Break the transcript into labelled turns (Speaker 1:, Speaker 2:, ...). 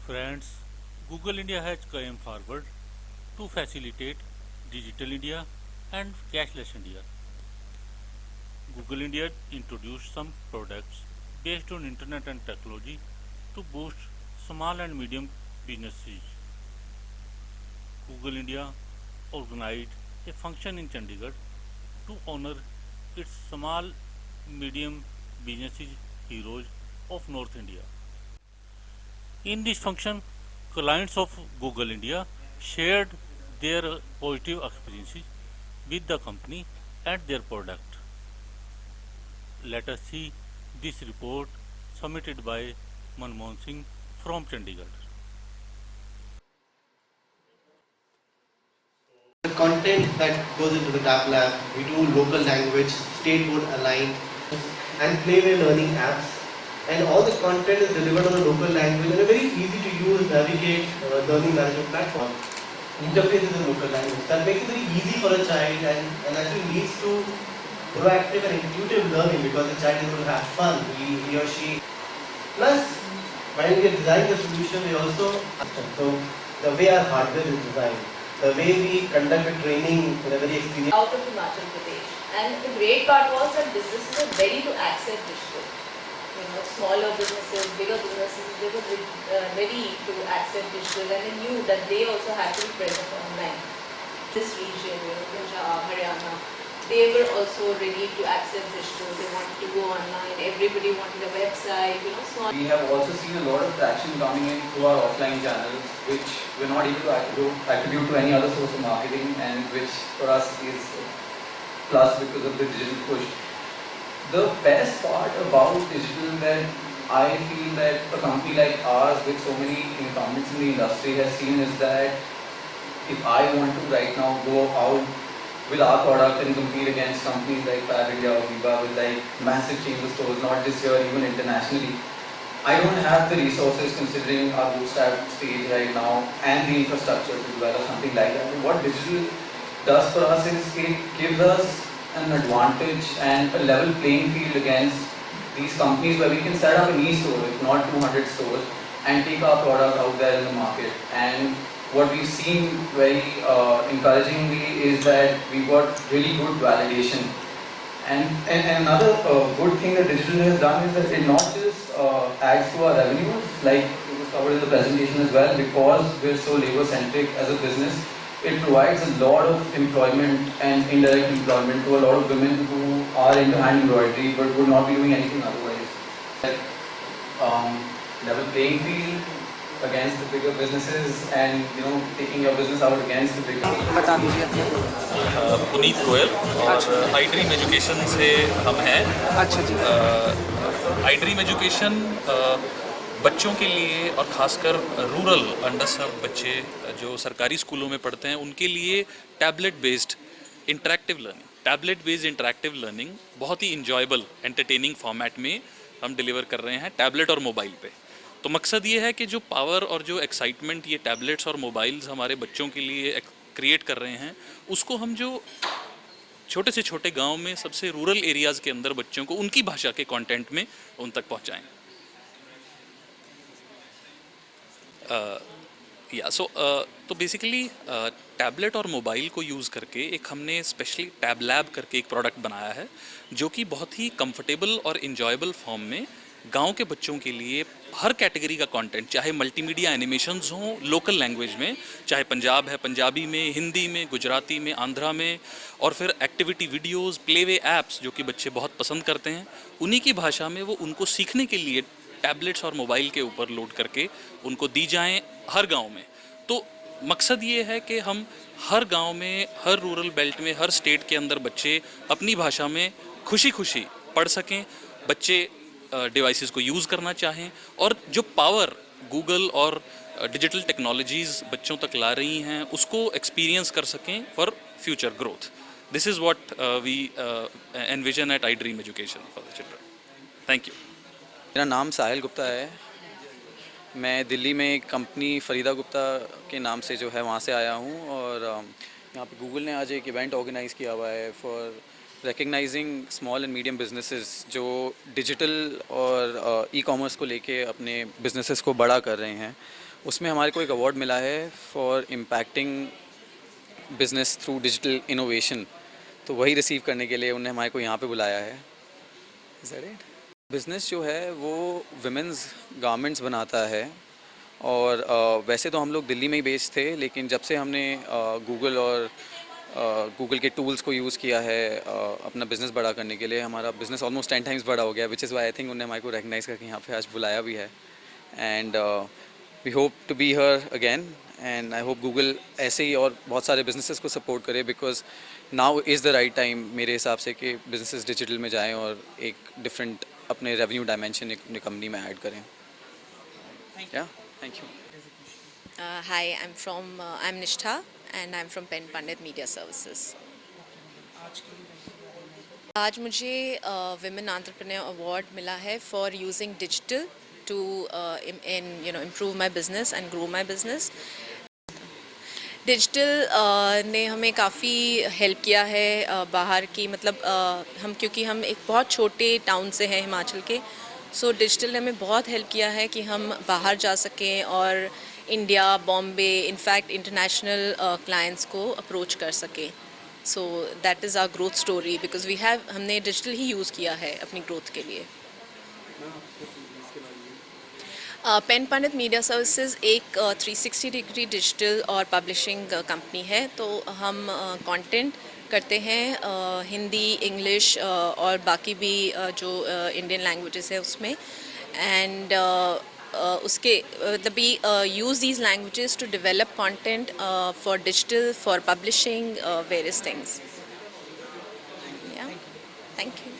Speaker 1: Friends, Google India has come forward to facilitate Digital India and Cashless India. Google India introduced some products based on internet and technology to boost small and medium businesses. Google India organized a function in Chandigarh to honor its small medium businesses heroes of North India. In this function, clients of Google India shared their positive experiences with the company and their product. Let us see this report submitted by Manmohan Singh from Chandigarh.
Speaker 2: The content that goes into the Tap Lab, we do local language, state board aligned, and Playway learning apps. And all the content is delivered on a local language and a very easy to use, navigate learning management platform. Interface is in local language. That makes it very easy for a child and actually leads to proactive and intuitive learning because the child is able to have fun, he or she. Plus, when we are designing the solution, we also, so the way our hardware is designed, the way we conduct the training in a very experienced
Speaker 3: out of Himachal Pradesh. And the great part was that businesses are ready to accept digital. Smaller businesses, bigger businesses, they were ready to accept digital, and they knew that they also had to be present online. This region, Punjab, Haryana, they were also ready to accept digital. They wanted to go online. Everybody wanted a website. So
Speaker 4: we have also seen a lot of traction coming in through our offline channels, which we're not able to attribute to any other source of marketing, and which for us is plus because of the digital push. The best part about digital that I feel that a company like ours with so many incumbents in the industry has seen is that if I want to right now go out with our product and compete against companies like Fab India or Biba with like massive chains of stores, not just here, even internationally, I don't have the resources considering our bootstrap stage right now and the infrastructure to develop something like that. And what digital does for us is it gives us an advantage and a level playing field against these companies where we can set up an e-store, if not 200 stores, and take our product out there in the market. And what we've seen very encouragingly is that we got really good validation. And another good thing that digital has done is that it not just adds to our revenues, like it was covered in the presentation as well, because we're so labor-centric as a business. It provides a lot of employment and indirect employment to a lot of women who are into hand embroidery but would not be doing anything otherwise. Level playing field against the bigger businesses and taking your business out against the bigger.
Speaker 5: बता दीजिए।
Speaker 6: पुनीत गोयल और आई dream education से हम हैं।
Speaker 5: अच्छा जी।
Speaker 6: आई dream education बच्चों के लिए और ख़ासकर रूरल अंडरसर्व्ड बच्चे जो सरकारी स्कूलों में पढ़ते हैं उनके लिए टैबलेट बेस्ड इंटरैक्टिव लर्निंग बहुत ही इंजॉयबल एंटरटेनिंग फॉर्मेट में हम डिलीवर कर रहे हैं टैबलेट और मोबाइल पे। तो मकसद ये है कि जो पावर और जो एक्साइटमेंट ये टैबलेट्स और मोबाइल्स हमारे बच्चों के लिए क्रिएट कर रहे हैं उसको हम जो छोटे से छोटे गांव में सबसे रूरल एरियाज़ के अंदर बच्चों को उनकी भाषा के कंटेंट में उन तक पहुंचाएं। तो बेसिकली टैबलेट और मोबाइल को यूज़ करके एक हमने स्पेशली टैब लैब करके एक प्रोडक्ट बनाया है जो कि बहुत ही कंफर्टेबल और इन्जॉयबल फॉर्म में गांव के बच्चों के लिए हर कैटेगरी का कंटेंट, चाहे मल्टीमीडिया एनिमेशंस हों लोकल लैंग्वेज में, चाहे पंजाब है पंजाबी में, हिंदी में, गुजराती में, आंध्रा में, और फिर एक्टिविटी वीडियोस, प्लेवे ऐप्स जो कि बच्चे बहुत पसंद करते हैं उन्हीं की भाषा में वो उनको सीखने के लिए टैबलेट्स और मोबाइल के ऊपर लोड करके उनको दी जाएं हर गांव में। तो मकसद ये है कि हम हर गांव में, हर रूरल बेल्ट में, हर स्टेट के अंदर बच्चे अपनी भाषा में खुशी खुशी पढ़ सकें, बच्चे डिवाइसेस को यूज़ करना चाहें और जो पावर गूगल और डिजिटल टेक्नोलॉजीज़ बच्चों तक ला रही हैं उसको एक्सपीरियंस कर सकें for future growth. This is what we envision at I dream education for the children. Thank you.
Speaker 5: मेरा नाम साहिल गुप्ता है। मैं दिल्ली में एक कंपनी फरीदा गुप्ता के नाम से जो है वहाँ से आया हूँ और यहाँ पे गूगल ने आज एक इवेंट ऑर्गेनाइज़ किया हुआ है for recognising small and medium businesses जो डिजिटल और ई कॉमर्स को लेके अपने बिजनेसेस को बड़ा कर रहे हैं। उसमें हमारे को एक अवार्ड मिला है for impacting business through digital innovation, तो वही रिसीव करने के लिए उन्होंने हमारे को यहाँ पे बुलाया है। Is that it? बिज़नेस जो है वो विमेंस गारमेंट्स बनाता है, और वैसे तो हम लोग दिल्ली में ही बेस्ड थे, लेकिन जब से हमने गूगल के टूल्स को यूज़ किया है अपना बिज़नेस बड़ा करने के लिए, हमारा बिज़नेस ऑलमोस्ट 10 टाइम्स बड़ा हो गया, which is why I think उन्होंने हमारे को रिकग्नाइज़ करके यहाँ पे आज बुलाया भी है। And we hope to be here again, and I hope Google ऐसे ही और बहुत सारे बिजनेसेस को सपोर्ट करे, because now is the right time मेरे हिसाब से कि बिजनेसेस डिजिटल में जाएं और एक डिफरेंट अपने रेवेन्यू डायमेंशन अपनी कंपनी में ऐड करें। या thank you.
Speaker 7: Hi, I'm Nishtha and I'm from Pen Pandit Media Services. आज मुझे Women Entrepreneur Award मिला है for using digital to improve my business and grow my business. Digital ने हमें काफ़ी हेल्प किया है बाहर की, मतलब हम क्योंकि हम एक बहुत छोटे टाउन से हैं हिमाचल के, सो डिजिटल ने हमें बहुत हेल्प किया है कि हम बाहर जा सकें और India, Bombay, in fact international clients को अप्रोच कर सकें। So that is our growth story, because हमने डिजिटल ही यूज़ किया है अपनी ग्रोथ के लिए। पेन पंडित मीडिया सर्विसेज एक 360 डिग्री डिजिटल और पब्लिशिंग कंपनी है। तो हम कंटेंट करते हैं हिंदी, इंग्लिश और बाकी भी जो इंडियन लैंग्वेजेस है उसमें, एंड उसके we use these languages to develop content for digital, for publishing various things. या थैंक यू।